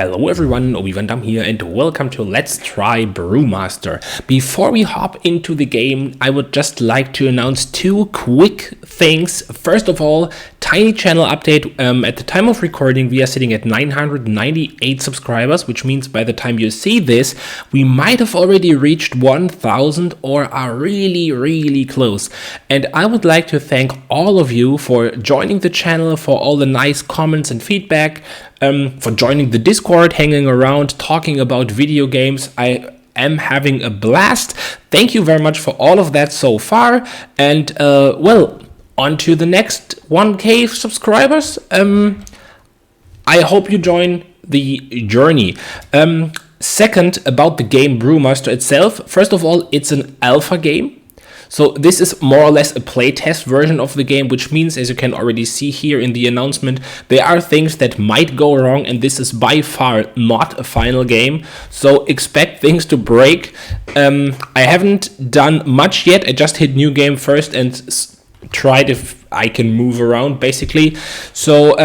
Hello everyone, ObiVanDamme here and welcome to Let's Try Brewmaster. Before we hop into the game, I would just like to announce two quick things. First of all, tiny channel update. At the time of recording, we are sitting at 998 subscribers, which means by the time you see this, we might have already reached 1,000 or are really close. And I would like to thank all of you for joining the channel, for all the nice comments and feedback, for joining the Discord, hanging around, talking about video games. I am having a blast. Thank you very much for all of that so far. And well, on to the next 1K subscribers. I hope you join the journey. Second, about the game Brewmaster itself. First of all, it's an alpha game. So this is more or less a playtest version of the game, which means, as you can already see here in the announcement, there are things that might go wrong, and this is by far not a final game. So expect things to break. I haven't done much yet. I just hit new game first and tried if I can move around, basically. So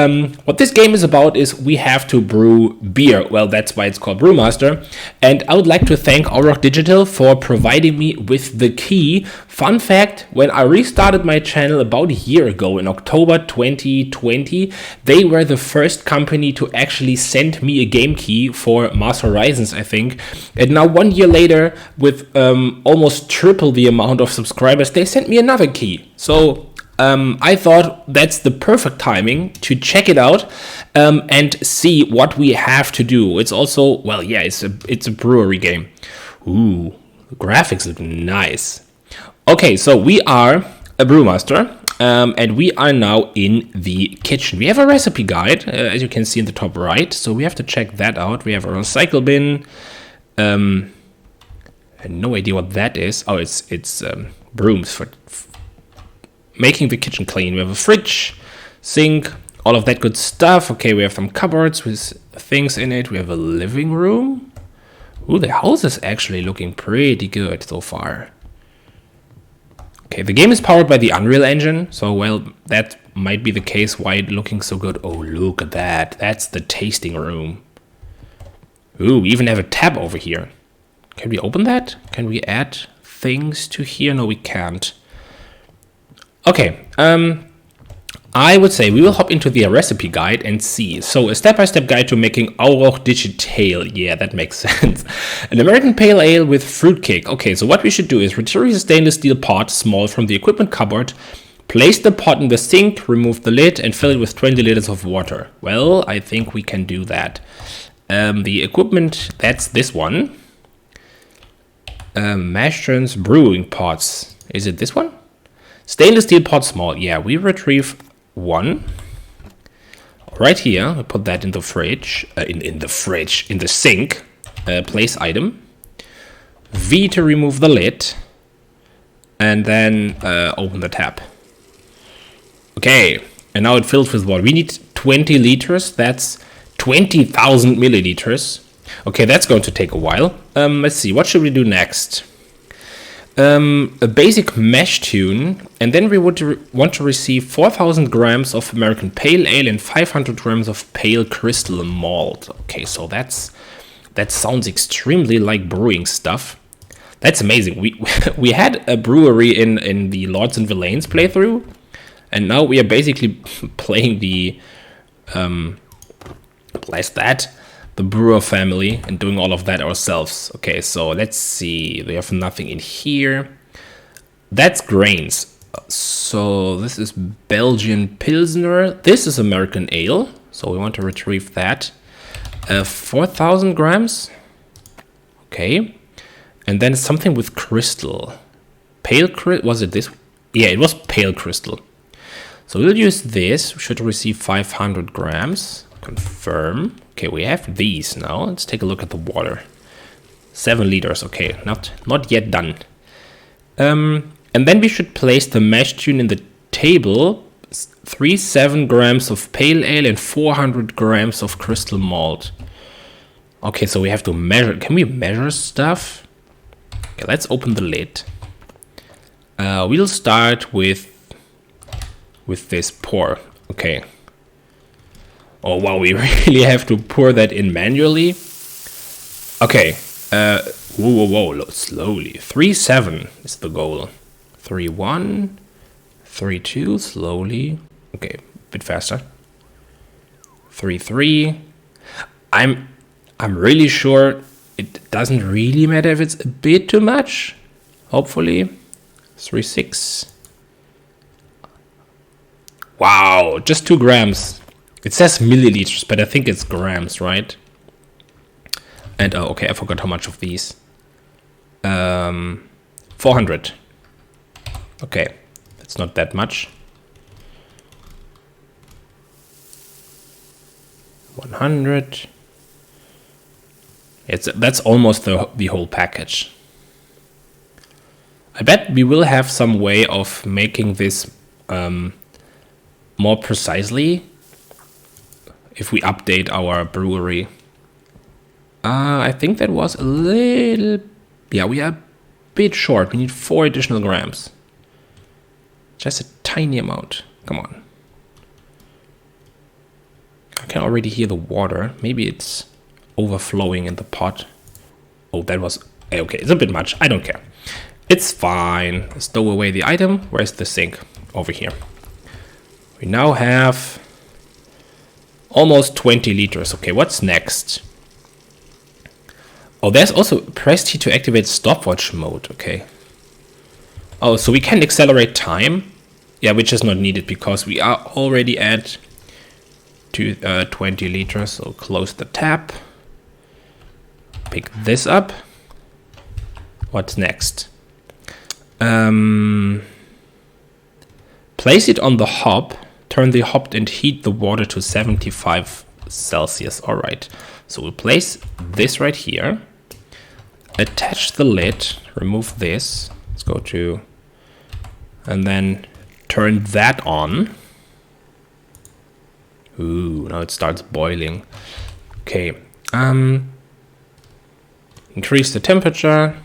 what this game is about is we have to brew beer. Well, that's why it's called Brewmaster. And I would like to thank Auroch Digital for providing me with the key. Fun fact, when I restarted my channel about a year ago in October 2020, they were the first company to actually send me a game key for Master Horizons, I think. And now 1 year later, with almost triple the amount of subscribers, they sent me another key. So I thought that's the perfect timing to check it out and see what we have to do. It's also, well, yeah, it's a brewery game. Ooh, the graphics look nice. Okay, so we are a Brewmaster, and we are now in the kitchen. We have a recipe guide, as you can see in the top right, so we have to check that out. We have a recycle bin. I had no idea what that is. Oh, it's brooms for making the kitchen clean. We have a fridge, sink, all of that good stuff. Okay, we have some cupboards with things in it. We have a living room. Ooh, the house is actually looking pretty good so far. Okay, the game is powered by the Unreal Engine, so, well, that might be the case why it's looking so good. Oh, look at that. That's the tasting room. Ooh, we even have a tab over here. Can we open that? Can we add things to here? No, we can't. Okay, I would say we will hop into the recipe guide and see. So a step-by-step guide to making Auroch Digital. Yeah, that makes sense. An American Pale Ale with fruitcake. Okay, so what we should do is retrieve a stainless steel pot, small, from the equipment cupboard, place the pot in the sink, remove the lid, and fill it with 20 liters of water. Well, I think we can do that. The equipment, that's this one. Mastron's brewing pots. Is it this one? Stainless steel pot, small. Yeah, we retrieve one right here. We put that in the fridge, in the sink. Place item. V to remove the lid, and then open the tap. Okay, and now it fills with water. We need 20 liters. That's 20,000 milliliters. Okay, that's going to take a while. Let's see. What should we do next? A basic mash tune, and then we would want to receive 4,000 grams of American Pale Ale and 500 grams of pale crystal malt. Okay, so that sounds extremely like brewing stuff. That's amazing. We had a brewery in the Lords and Villains playthrough, and now we are basically playing the the brewer family and doing all of that ourselves. Okay, so let's see. We have nothing in here. That's grains. So this is Belgian Pilsner. This is American Ale. So we want to retrieve that. 4,000 grams. Okay. And then something with crystal. Was it this? Yeah, it was pale crystal. So we'll use this. We should receive 500 grams. Confirm. Okay, we have these now. Let's take a look at the water. 7 liters. Okay, not yet done. And then we should place the mash tune in the table. 7 grams of pale ale and 400 grams of crystal malt. Okay, so we have to measure. Can we measure stuff? Okay, let's open the lid. We'll start with this pour. Okay. Oh wow, we really have to pour that in manually. Okay, whoa, slowly. 3-7 is the goal. 3-1, 3-2, slowly. Okay, a bit faster. 3-3. I'm really sure it doesn't really matter if it's a bit too much. Hopefully. 3-6. Wow, just 2 grams. It says milliliters, but I think it's grams, right? And oh, okay, I forgot how much of these. 400. Okay, that's not that much. 100. That's almost the whole package. I bet we will have some way of making this more precisely if we update our brewery. I think that was a little... Yeah, we are a bit short. We need 4 additional grams. Just a tiny amount. Come on. I can already hear the water. Maybe it's overflowing in the pot. Oh, that was... Okay, it's a bit much. I don't care. It's fine. Stow away the item. Where's the sink? Over here. We now have almost 20 liters. Okay, what's next? Oh, there's also press T to activate stopwatch mode. Okay. Oh, so we can accelerate time. Yeah, which is not needed because we are already at 20 liters. So close the tap. Pick this up. What's next? Place it on the hob. Turn the hob and heat the water to 75 Celsius. All right. So we'll place this right here. Attach the lid. Remove this. Let's go to... And then turn that on. Ooh, now it starts boiling. Okay. Increase the temperature.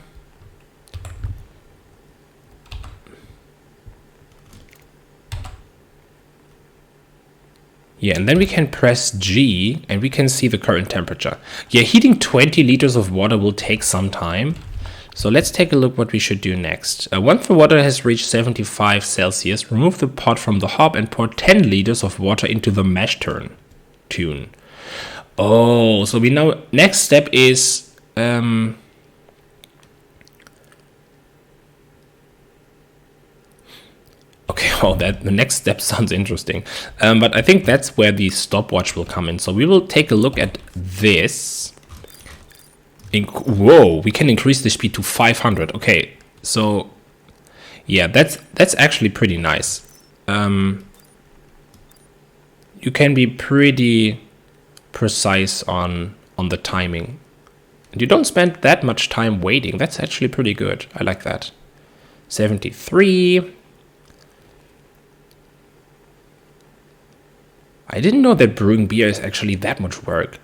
Yeah, and then we can press G and we can see the current temperature. Yeah, heating 20 liters of water will take some time. So let's take a look what we should do next. Once the water has reached 75 Celsius, remove the pot from the hob and pour 10 liters of water into the mash tune. Oh, so we know next step is... Okay, well, the next step sounds interesting. But I think that's where the stopwatch will come in. So we will take a look at this. Whoa, we can increase the speed to 500. Okay, so yeah, that's actually pretty nice. You can be pretty precise on the timing. And you don't spend that much time waiting. That's actually pretty good. I like that. 73. I didn't know that brewing beer is actually that much work.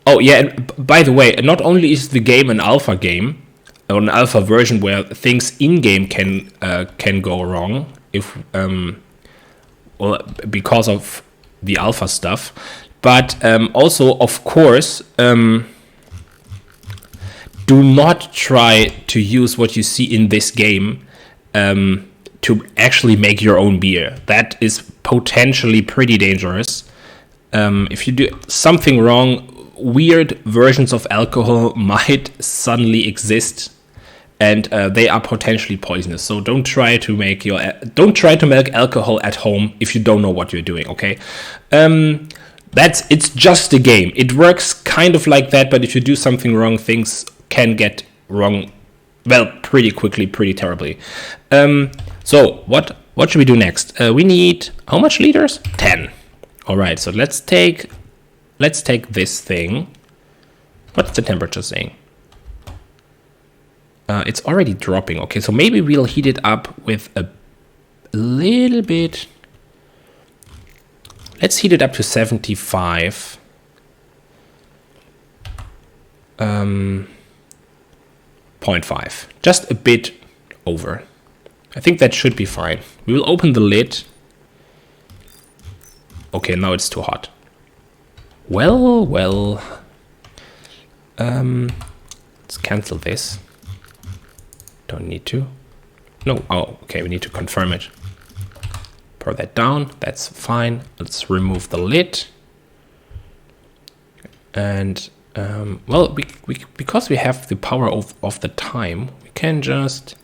Oh yeah, and by the way, not only is the game an alpha game, or an alpha version where things in-game can go wrong if well, because of the alpha stuff, but also of course do not try to use what you see in this game to actually make your own beer. That is potentially pretty dangerous. If you do something wrong, weird versions of alcohol might suddenly exist, and they are potentially poisonous. So don't try to make alcohol at home if you don't know what you're doing. Okay, it's just a game. It works kind of like that, but if you do something wrong, things can get wrong. Well, pretty quickly, pretty terribly. So what should we do next? We need how much liters? 10. All right. So let's take this thing. What's the temperature saying? It's already dropping. Okay, so maybe we'll heat it up with a little bit. Let's heat it up to 75. 0.5. Just a bit over. I think that should be fine. We will open the lid. Okay, now it's too hot. Well, well. Let's cancel this. Don't need to. No, oh, okay, we need to confirm it. Pour that down, that's fine. Let's remove the lid. And, well, because we have the power of the time, we can just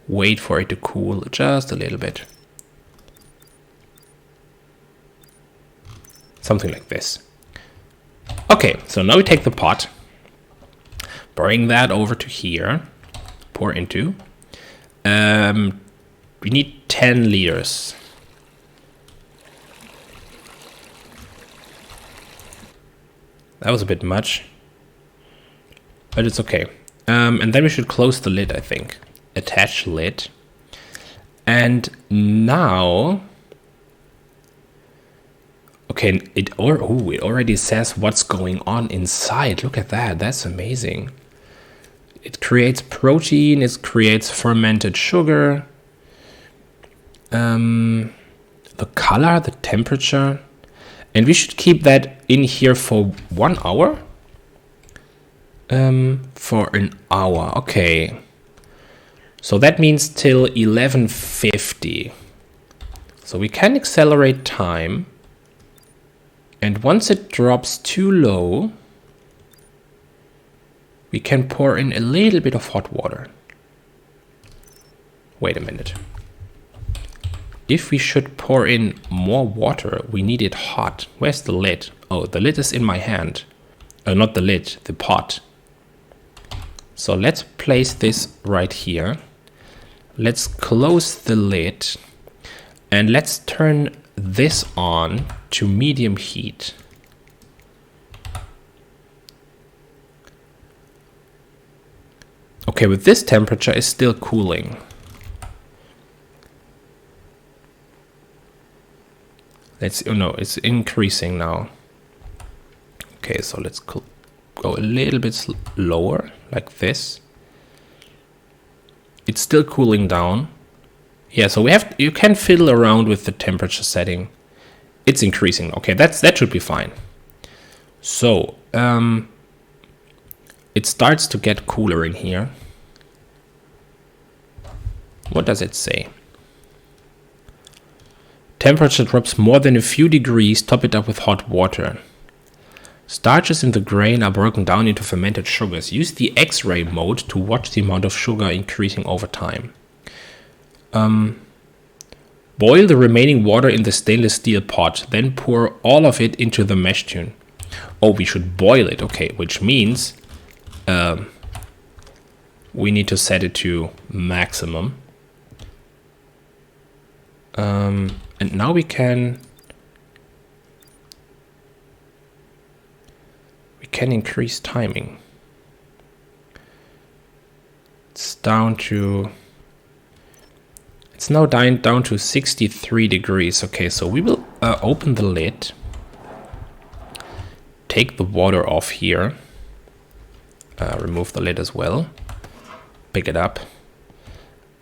wait for it to cool just a little bit. Something like this. Okay, so now we take the pot, bring that over to here, pour into. We need 10 liters. That was a bit much, but it's okay. And then we should close the lid, I think. Attach lid. And now, okay, it already says what's going on inside. Look at that, that's amazing. It creates protein, it creates fermented sugar. The color, the temperature. And we should keep that in here for 1 hour. For an hour, okay. So that means till 11:50. So we can accelerate time. And once it drops too low, we can pour in a little bit of hot water. Wait a minute. If we should pour in more water, we need it hot. Where's the lid? Oh, the lid is in my hand. Not the lid, the pot. So let's place this right here. Let's close the lid. And let's turn this on to medium heat. Okay, with this temperature it's still cooling. It's increasing now. Okay, so let's go a little bit lower, like this. It's still cooling down. Yeah, so you can fiddle around with the temperature setting. It's increasing. Okay, that should be fine. So it starts to get cooler in here. What does it say? Temperature drops more than a few degrees, top it up with hot water. Starches in the grain are broken down into fermented sugars. Use the X-ray mode to watch the amount of sugar increasing over time. Boil the remaining water in the stainless steel pot, then pour all of it into the mash tun. Oh, we should boil it, okay, which means we need to set it to maximum. And now we can increase timing. It's now down to 63 degrees. Okay, so we will open the lid, take the water off here, remove the lid as well, pick it up,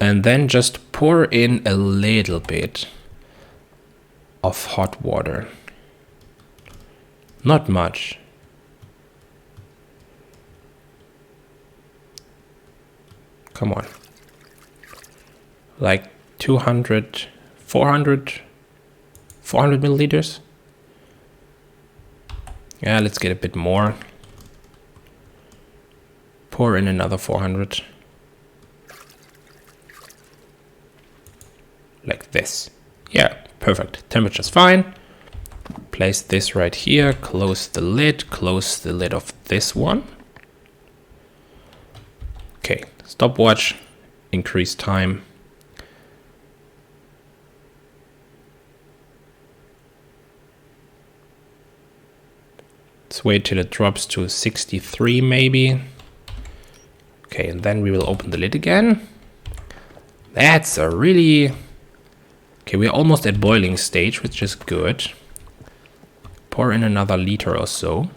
and then just pour in a little bit of hot water. Not much. Come on. Like 400 milliliters. Yeah, let's get a bit more. Pour in another 400. Like this. Yeah, perfect. Temperature's fine. Place this right here. Close the lid of this one. Okay, stopwatch. Increase time. Let's wait till it drops to 63 maybe. Okay, and then we will open the lid again. That's a really... Okay, we're almost at boiling stage, which is good. Pour in another liter or so.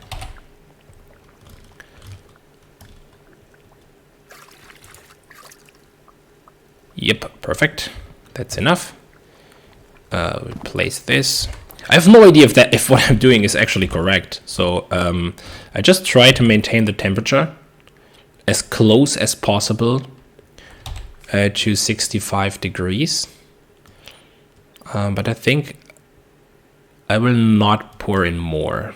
Yep, perfect. That's enough. Replace this. I have no idea if what I'm doing is actually correct. So I just try to maintain the temperature as close as possible to 65 degrees. But I think I will not pour in more.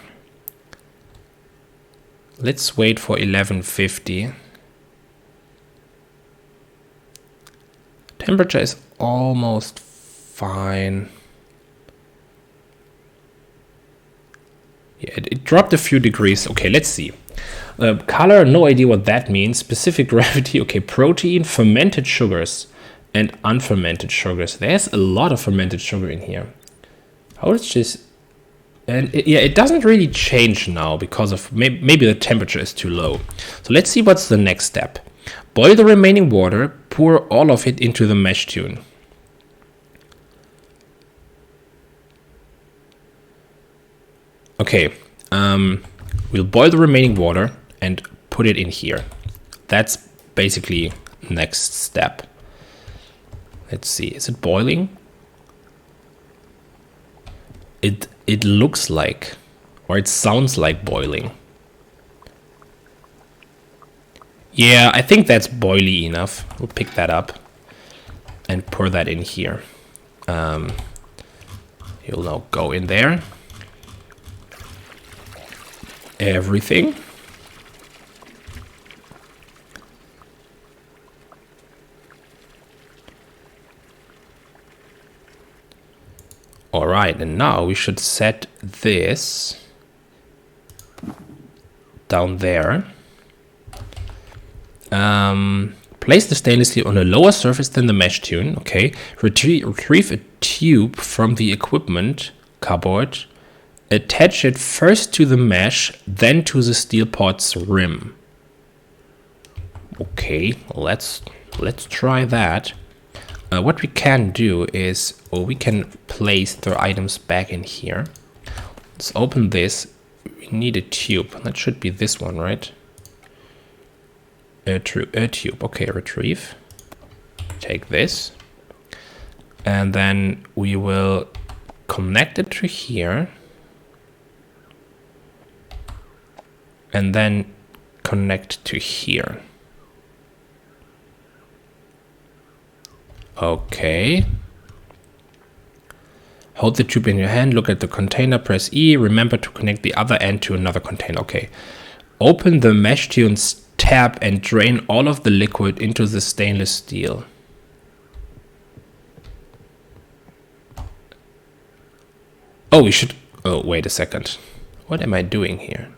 Let's wait for 1150. Temperature is almost fine. Yeah, it dropped a few degrees. Okay, let's see. Color, no idea what that means. Specific gravity, okay. Protein, fermented sugars, and unfermented sugars. There's a lot of fermented sugar in here. How is this? And it doesn't really change now because of maybe the temperature is too low. So let's see what's the next step. Boil the remaining water, pour all of it into the mash tun. Okay, we'll boil the remaining water and put it in here. That's basically next step. Let's see, is it boiling? It looks like, or it sounds like boiling. Yeah, I think that's boily enough. We'll pick that up and pour that in here. You'll now go in there. Everything. All right, and now we should set this down there. Place the stainless steel on a lower surface than the mash tun. Okay, retrieve a tube from the equipment cupboard. Attach it first to the mash, then to the steel pot's rim. Okay, let's try that. What we can do is, we can place the items back in here. Let's open this. We need a tube. That should be this one, right? A tube. Okay, retrieve. Take this. And then we will connect it to here. And then connect to here. Okay. Hold the tube in your hand, look at the container, press E. Remember to connect the other end to another container. Okay. Open the mash tun's tab and drain all of the liquid into the stainless steel. Oh, we should... Oh, wait a second. What am I doing here?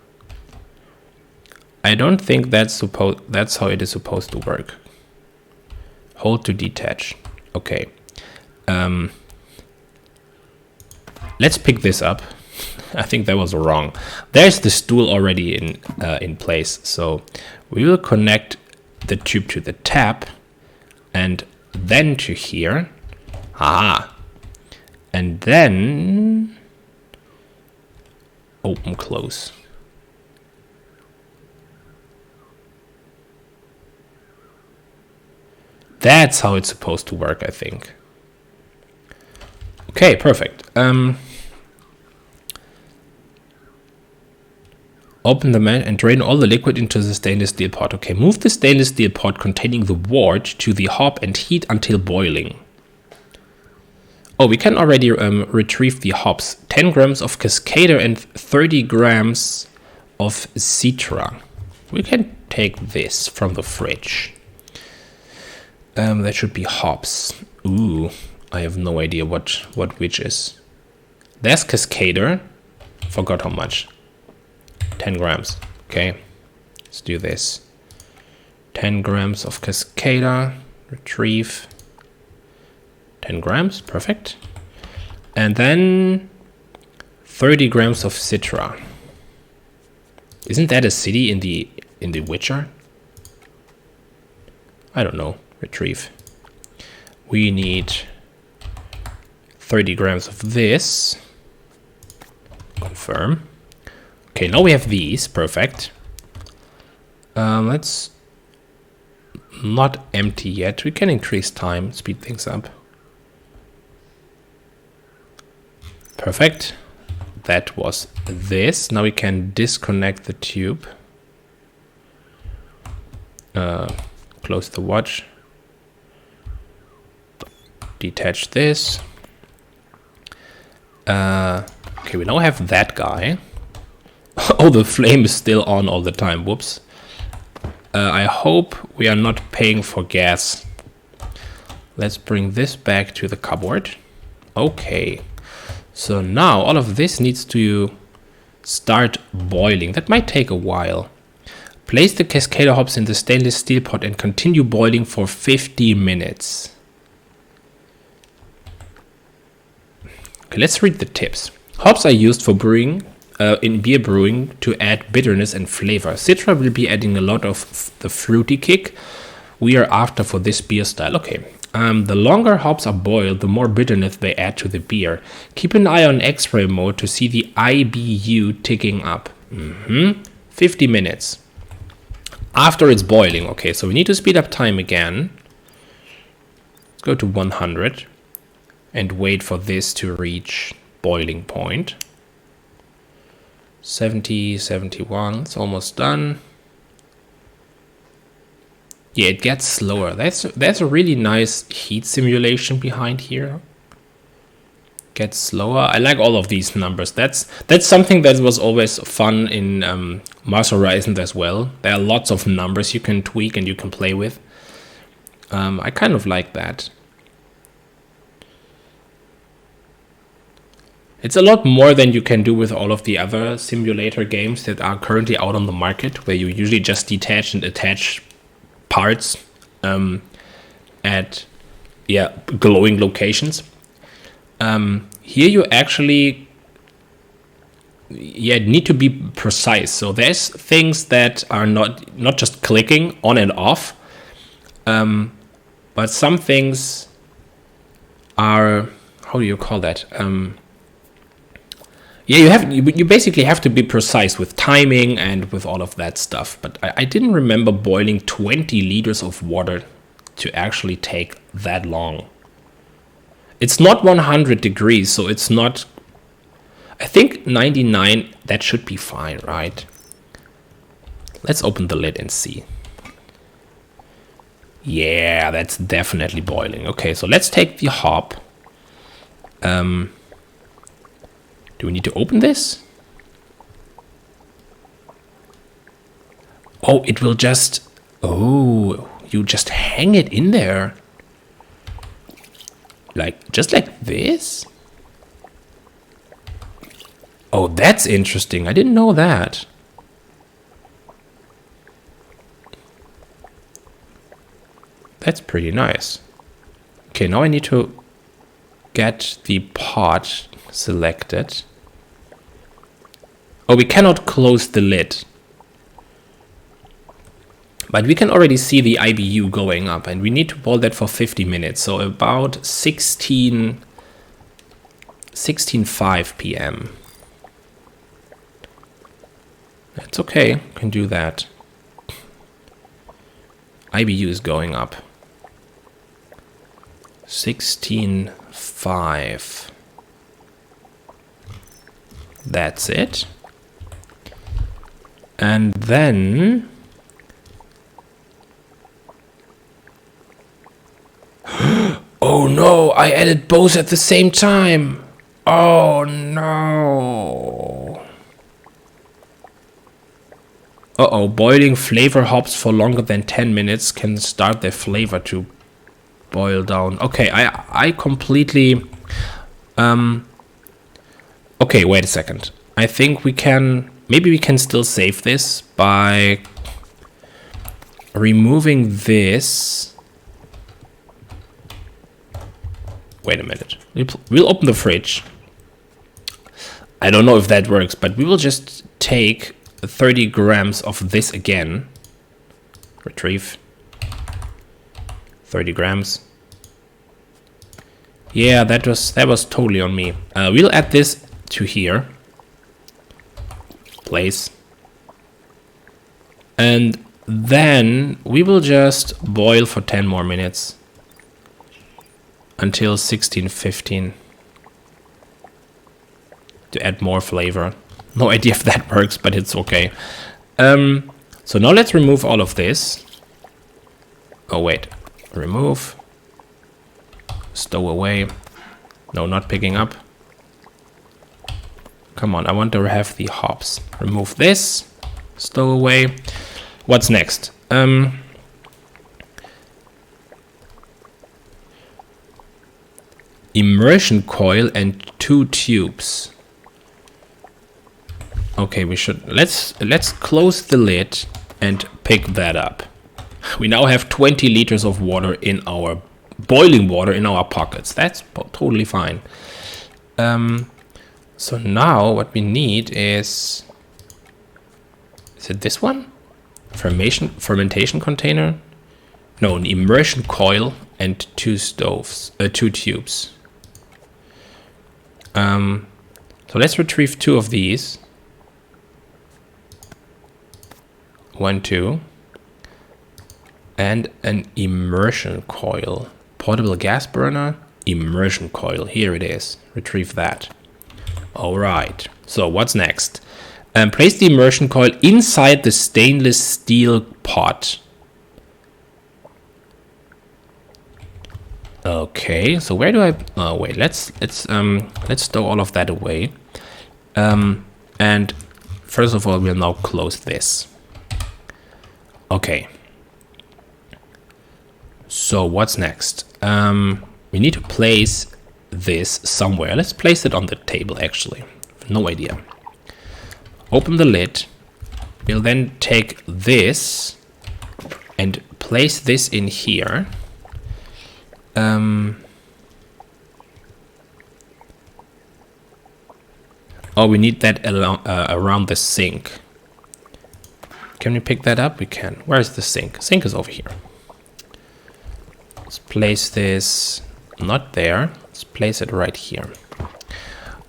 I don't think that's how it is supposed to work. Hold to detach. Okay. Let's pick this up. I think that was wrong. There's the stool already in place. So we will connect the tube to the tap and then to here. Ah. And then open, close. That's how it's supposed to work, I think. Okay, perfect. Open the mash and drain all the liquid into the stainless steel pot. Okay, move the stainless steel pot containing the wort to the hob and heat until boiling. Oh, we can already retrieve the hops. 10 grams of Cascader and 30 grams of Citra. We can take this from the fridge. That should be hops. Ooh, I have no idea what which is. There's Cascader. Forgot how much. 10 grams. Okay, let's do this. 10 grams of Cascader. Retrieve. 10 grams, perfect. And then 30 grams of Citra. Isn't that a city in the Witcher? I don't know. Retrieve. We need 30 grams of this. Confirm. Okay, now we have these. Perfect. Let's not empty yet. We can increase time, speed things up. Perfect. That was this. Now we can disconnect the tube. Close the watch. Detach this. Okay, we now have that guy. Oh, the flame is still on all the time. Whoops. I hope we are not paying for gas. Let's bring this back to the cupboard. Okay. So now all of this needs to start boiling. That might take a while. Place the Cascada hops in the stainless steel pot and continue boiling for 50 minutes. Okay, let's read the tips. Hops are used for brewing, in beer brewing, to add bitterness and flavor. Citra will be adding a lot of the fruity kick we are after for this beer style. Okay. The longer hops are boiled, the more bitterness they add to the beer. Keep an eye on X-ray mode to see the IBU ticking up. 50 minutes. After it's boiling. Okay, so we need to speed up time again. Let's go to 100 and wait for this to reach boiling point. 70, 71, it's almost done. Yeah, it gets slower. That's a really nice heat simulation behind here. Gets slower. I like all of these numbers. That's something that was always fun in Mars Horizon as well. There are lots of numbers you can tweak and you can play with. I kind of like that. It's a lot more than you can do with all of the other simulator games that are currently out on the market, where you usually just detach and attach parts at glowing locations. Here you actually need to be precise. So there's things that are not just clicking on and off, but some things are, how do you call that? You basically have to be precise with timing and with all of that stuff. But I didn't remember boiling 20 liters of water to actually take that long. It's not 100 degrees, so it's not... I think 99, that should be fine, right? Let's open the lid and see. Yeah, that's definitely boiling. Okay, so let's take the hop. Do we need to open this? Oh, it will just... Oh, you just hang it in there. Just like this? Oh, that's interesting. I didn't know that. That's pretty nice. Okay, now I need to get the pot selected. Oh, we cannot close the lid. But we can already see the IBU going up, and we need to boil that for 50 minutes. So about 16:05 p.m. That's okay, we can do that. IBU is going up. 16:05. That's it. And then... Oh no, I added both at the same time. Oh no. Uh-oh, boiling flavor hops for longer than 10 minutes can start their flavor to boil down. Okay, I completely... Okay, wait a second. I think we can... Maybe we can still save this by removing this. Wait a minute. We'll open the fridge. I don't know if that works, but we will just take 30 grams of this again. Retrieve. 30 grams. Yeah, that was totally on me. We'll add this to here. Place. And then we will just boil for 10 more minutes. Until 16:15. to add more flavor. No idea if that works, but it's okay. So now let's remove all of this. Oh wait, remove, stow away. No, not picking up. Come on, I want to have the hops. Remove this, stow away. What's next? Immersion coil and 2 tubes. Okay, we should let's close the lid and pick that up. We now have 20 liters of water in our boiling water in our pockets. That's totally fine. So now what we need is it this one? Fermentation container? No, an immersion coil and 2 tubes. So let's retrieve 2 of these. 1, 2. And an immersion coil. Portable gas burner, immersion coil. Here it is. Retrieve that. All right. So what's next? Place the immersion coil inside the stainless steel pot. Okay. So where do I? Oh wait. Let's stow all of that away. And first of all, we'll now close this. Okay. So what's next? We need to place this somewhere. Let's place it on the table, actually. No idea. Open the lid. We'll then take this and place this in here. Oh, we need that around the sink. Can we pick that up? We can. Where's the sink? Sink is over here. Let's place this not there. Let's place it right here.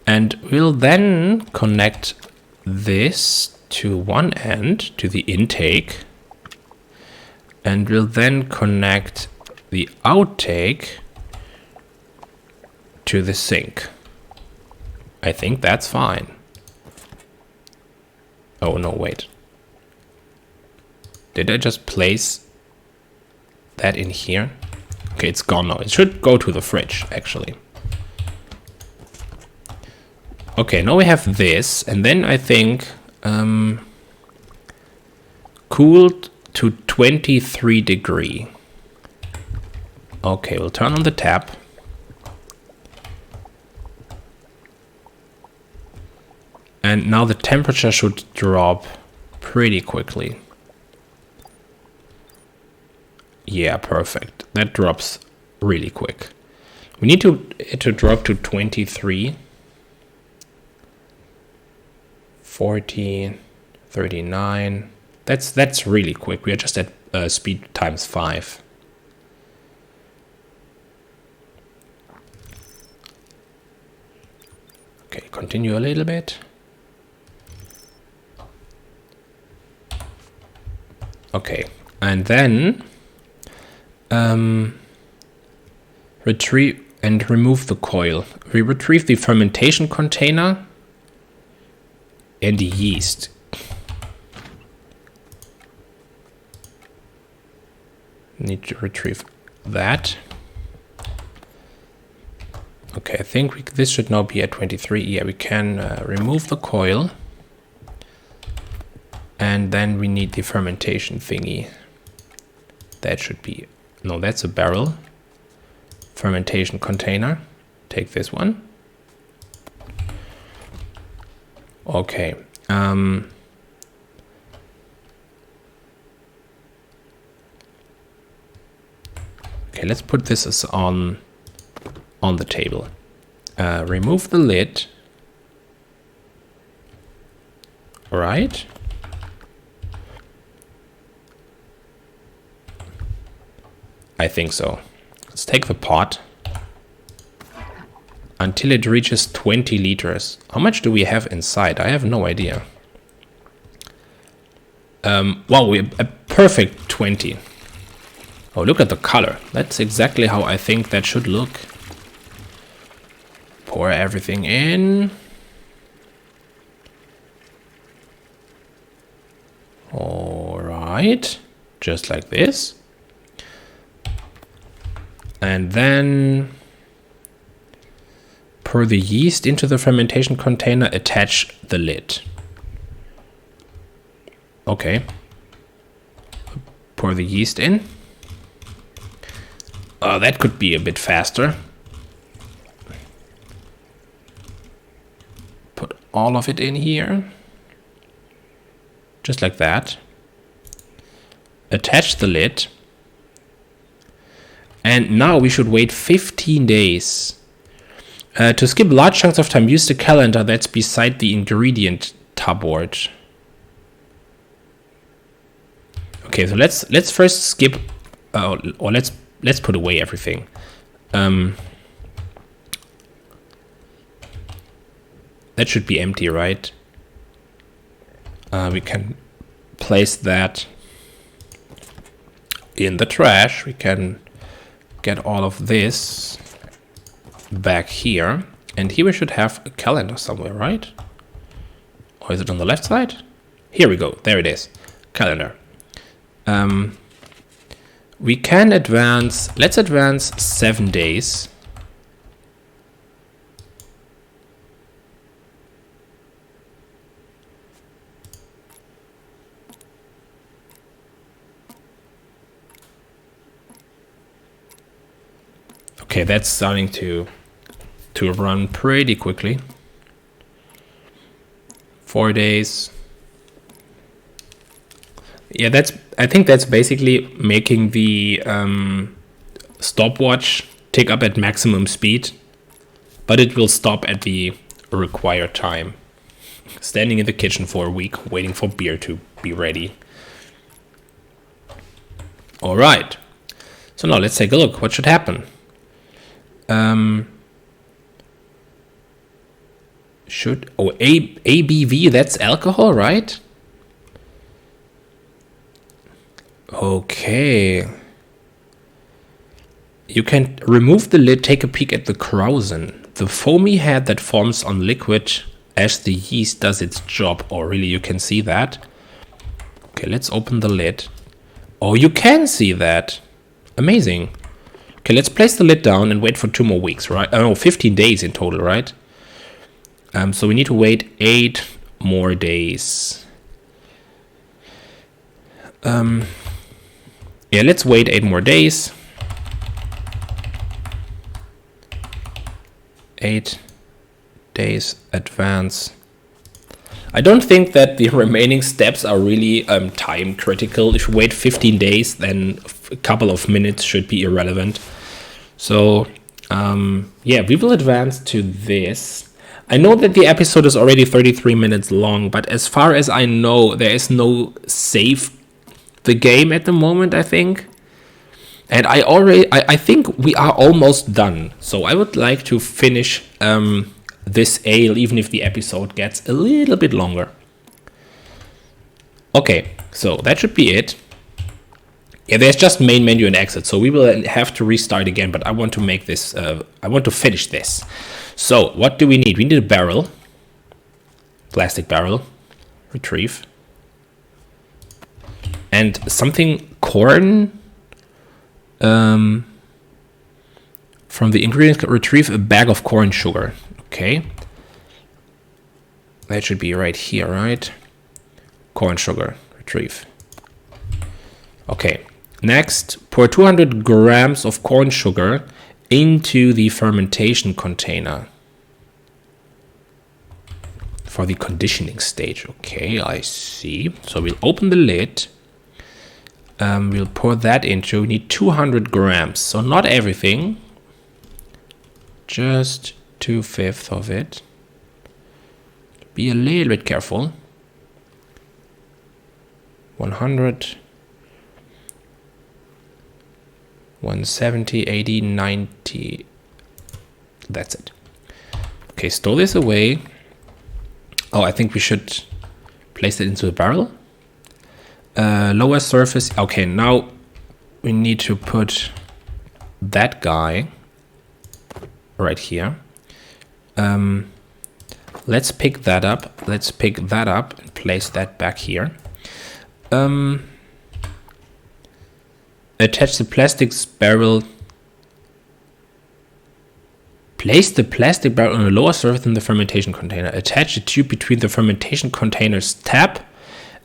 And we'll then connect this to one end, to the intake. And we'll then connect the outtake to the sink. I think that's fine. Oh, no, wait. Did I just place that in here? Okay, it's gone now. It should go to the fridge, actually. Okay, now we have this, and then I think cooled to 23 degree. Okay, we'll turn on the tap. And now the temperature should drop pretty quickly. Yeah, perfect. That drops really quick. We need it to drop to 23, 40, 39. That's really quick. We are just at speed times 5. Okay, continue a little bit. Okay, and then retrieve and remove the coil. We retrieve the fermentation container and the yeast. Need to retrieve that. Okay, I think this should now be at 23. Yeah, we can remove the coil. And then we need the fermentation thingy. That should be... No, that's a barrel. Fermentation container. Take this one. Okay. Okay, let's put this as on the table. Remove the lid. All right. I think so. Let's take the pot until it reaches 20 liters. How much do we have inside? I have no idea. Wow, we have a perfect 20. Oh, look at the color. That's exactly how I think that should look. Pour everything in. right? Just like this. And then pour the yeast into the fermentation container, attach the lid. Okay. Pour the yeast in. Oh, that could be a bit faster. Put all of it in here. Just like that. Attach the lid. And now we should wait 15 days. To skip large chunks of time, use the calendar that's beside the ingredient tabboard. Okay, so let's first skip, or let's put away everything. That should be empty, right? We can place that in the trash. We can get all of this back here, and here we should have a calendar somewhere, right? Or is it on the left side? Here we go. There it is. Calendar. We can advance. Let's advance 7 days. Okay, that's starting to run pretty quickly. 4 days. Yeah, I think that's basically making the stopwatch tick up at maximum speed, but it will stop at the required time. Standing in the kitchen for a week, waiting for beer to be ready. All right. So now let's take a look. What should happen? ABV, that's alcohol, right? Okay. You can remove the lid, take a peek at the krausen. The foamy head that forms on liquid as the yeast does its job. Oh, really? You can see that? Okay, let's open the lid. Oh, you can see that. Amazing. Okay, let's place the lid down and wait for 2 more weeks, right? Oh, 15 days in total, right? So we need to wait 8 more days. Yeah, let's wait 8 more days. 8 days advance. I don't think that the remaining steps are really time critical. If you wait 15 days, then a couple of minutes should be irrelevant. So yeah, we will advance to this. I know that the episode is already 33 minutes long, but as far as I know, there is no save the game at the moment, I think. And I think we are almost done. So I would like to finish this ale, even if the episode gets a little bit longer. Okay, so that should be it. Yeah, there's just main menu and exit, so we will have to restart again, but I want to make this, I want to finish this. So what do we need? We need a barrel, plastic barrel, retrieve, and something corn, from the ingredients, retrieve a bag of corn sugar. Okay, that should be right here, right? Corn sugar, retrieve. Okay, next, pour 200 grams of corn sugar into the fermentation container for the conditioning stage. Okay, I see. So we'll open the lid. We'll pour that into. We need 200 grams, so not everything, just 2/5 of it. Be a little bit careful. 100, 170, 80, 90. That's it. Okay, store this away. Oh, I think we should place it into a barrel. Lower surface. Okay, now we need to put that guy right here. Let's pick that up. Let's pick that up and place that back here. Attach the plastic barrel. Place the plastic barrel on a lower surface than the fermentation container. Attach a tube between the fermentation container's tap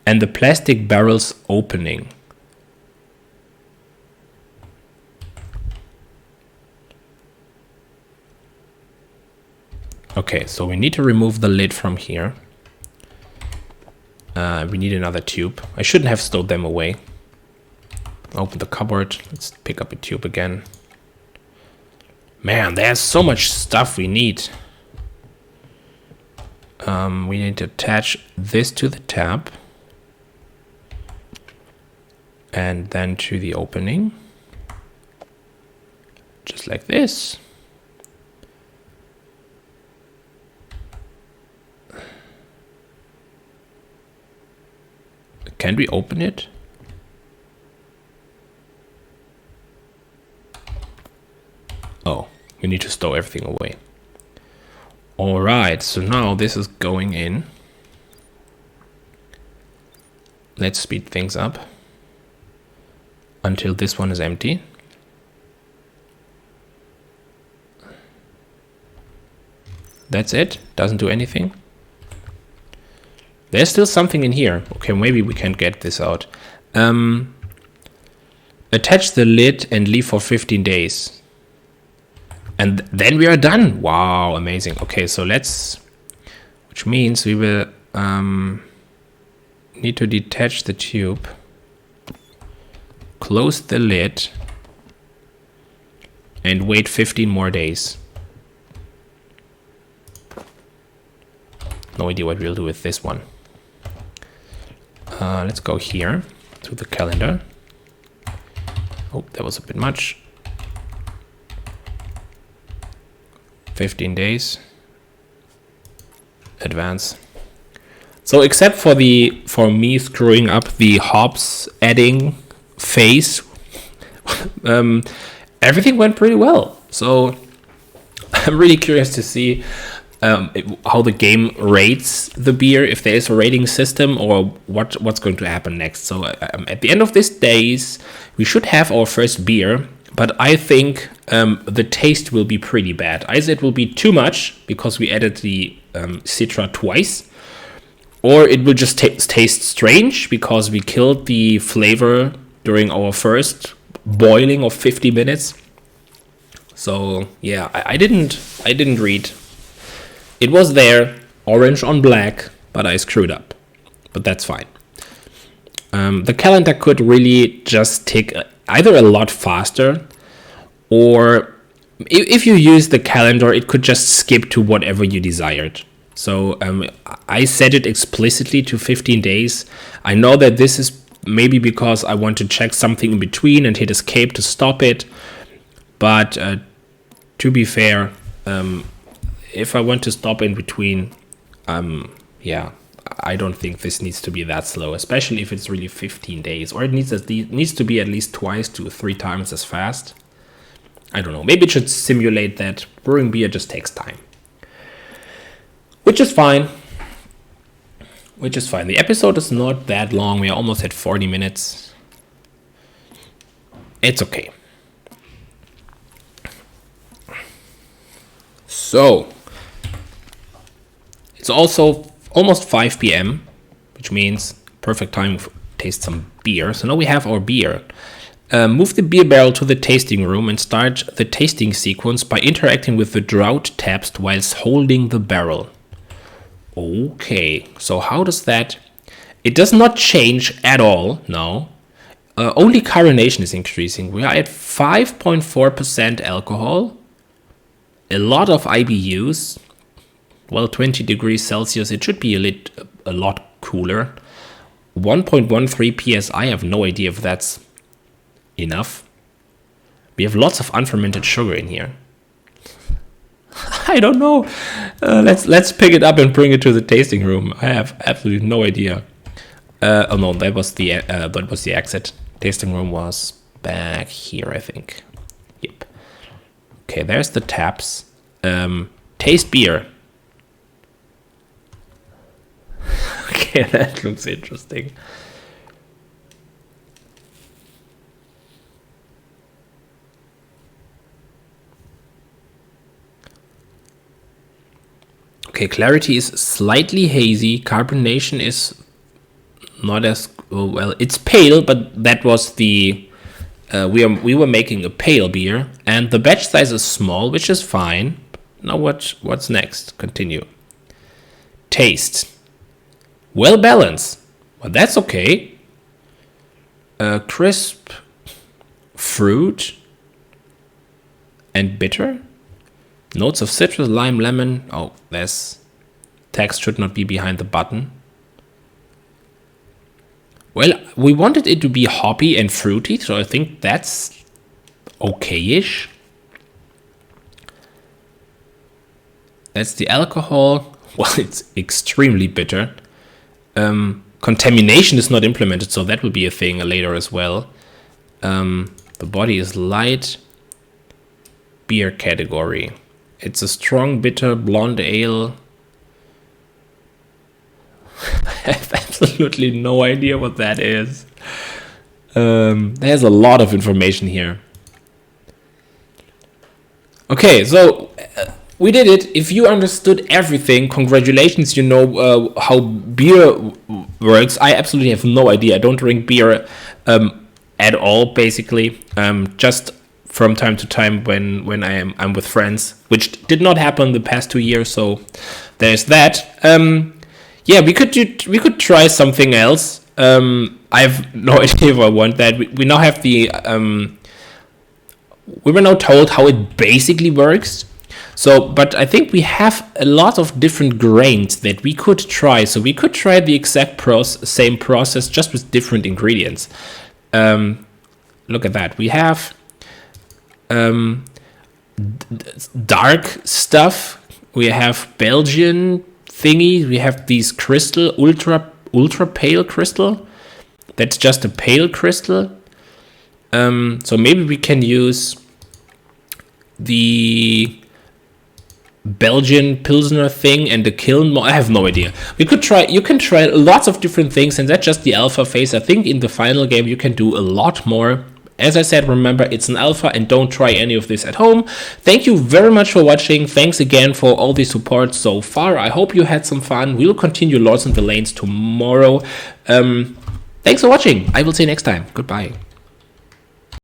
and the plastic barrel's opening. Okay, so we need to remove the lid from here. We need another tube. I shouldn't have stowed them away. Open the cupboard. Let's pick up a tube again. Man, there's so much stuff we need. We need to attach this to the tap. And then to the opening. Just like this. Can we open it? Oh, we need to stow everything away. All right, so now this is going in. Let's speed things up until this one is empty. That's it. Doesn't do anything. There's still something in here. Okay, maybe we can get this out. Attach the lid and leave for 15 days. And then we are done. Wow, amazing. Okay, so let's... Which means we will need to detach the tube. Close the lid. And wait 15 more days. No idea what we'll do with this one. Let's go here to the calendar. Oh, that was a bit much. 15 days. Advance. So except for me screwing up the hops adding phase, everything went pretty well. So I'm really curious to see how the game rates the beer, if there is a rating system, or what's going to happen next. So at the end of these days, we should have our first beer, but I think the taste will be pretty bad. Either it will be too much because we added the citra twice, or it will just taste strange because we killed the flavor during our first boiling of 50 minutes. So yeah, I didn't read. It was there, orange on black, but I screwed up. But that's fine. The calendar could really just tick either a lot faster, or if you use the calendar, it could just skip to whatever you desired. So I set it explicitly to 15 days. I know that this is maybe because I want to check something in between and hit escape to stop it. But to be fair, if I want to stop in between, yeah, I don't think this needs to be that slow, especially if it's really 15 days, or it needs to be at least twice to 3 times as fast. I don't know. Maybe it should simulate that brewing beer just takes time, which is fine. The episode is not that long. We are almost at 40 minutes. It's okay. So it's also almost 5 p.m., which means perfect time to taste some beer. So now we have our beer. Move the beer barrel to the tasting room and start the tasting sequence by interacting with the draught taps whilst holding the barrel. Okay, so how does that... It does not change at all, no. Only carbonation is increasing. We are at 5.4% alcohol. A lot of IBUs. Well, 20 degrees Celsius, it should be a lot cooler. 1.13 psi, I have no idea if that's enough. We have lots of unfermented sugar in here. I don't know. Let's pick it up and bring it to the tasting room. I have absolutely no idea. Oh no, that was the exit. Tasting room was back here, I think. Yep. Okay, there's the taps. Taste beer. Okay, that looks interesting. Okay, clarity is slightly hazy. Carbonation is not as well. It's pale, but that was the we were making a pale beer, and the batch size is small, which is fine. Now what's next? Continue. Taste. Well balanced. Well, that's okay. Crisp fruit and bitter. Notes of citrus, lime, lemon. Oh, this text should not be behind the button. Well, we wanted it to be hoppy and fruity, so I think that's okay-ish. That's the alcohol. Well, it's extremely bitter. Contamination is not implemented, so that will be a thing later as well. The body is light. Beer category. It's a strong, bitter, blonde ale. I have absolutely no idea what that is. There's a lot of information here. Okay, so we did it. If you understood everything, congratulations, you know how beer works. I absolutely have no idea. I don't drink beer at all, basically. Just from time to time when I'm with friends, which did not happen the past 2 years, so there's that. Yeah, we could try something else. I have no idea if I want that. We now have the we were now told how it basically works. So, but I think we have a lot of different grains that we could try. So we could try the exact same process, just with different ingredients. Look at that. We have dark stuff. We have Belgian thingy. We have these crystal, ultra pale crystal. That's just a pale crystal. So maybe we can use the Belgian Pilsner thing and the kiln. I have no idea. You can try lots of different things, and that's just the alpha phase. I think in the final game you can do a lot more. As I said, remember, it's an alpha, and don't try any of this at home. Thank you very much for watching. Thanks again for all the support so far. I hope you had some fun. We'll continue Lords and the Lanes tomorrow. Thanks for watching. I will see you next time. Goodbye.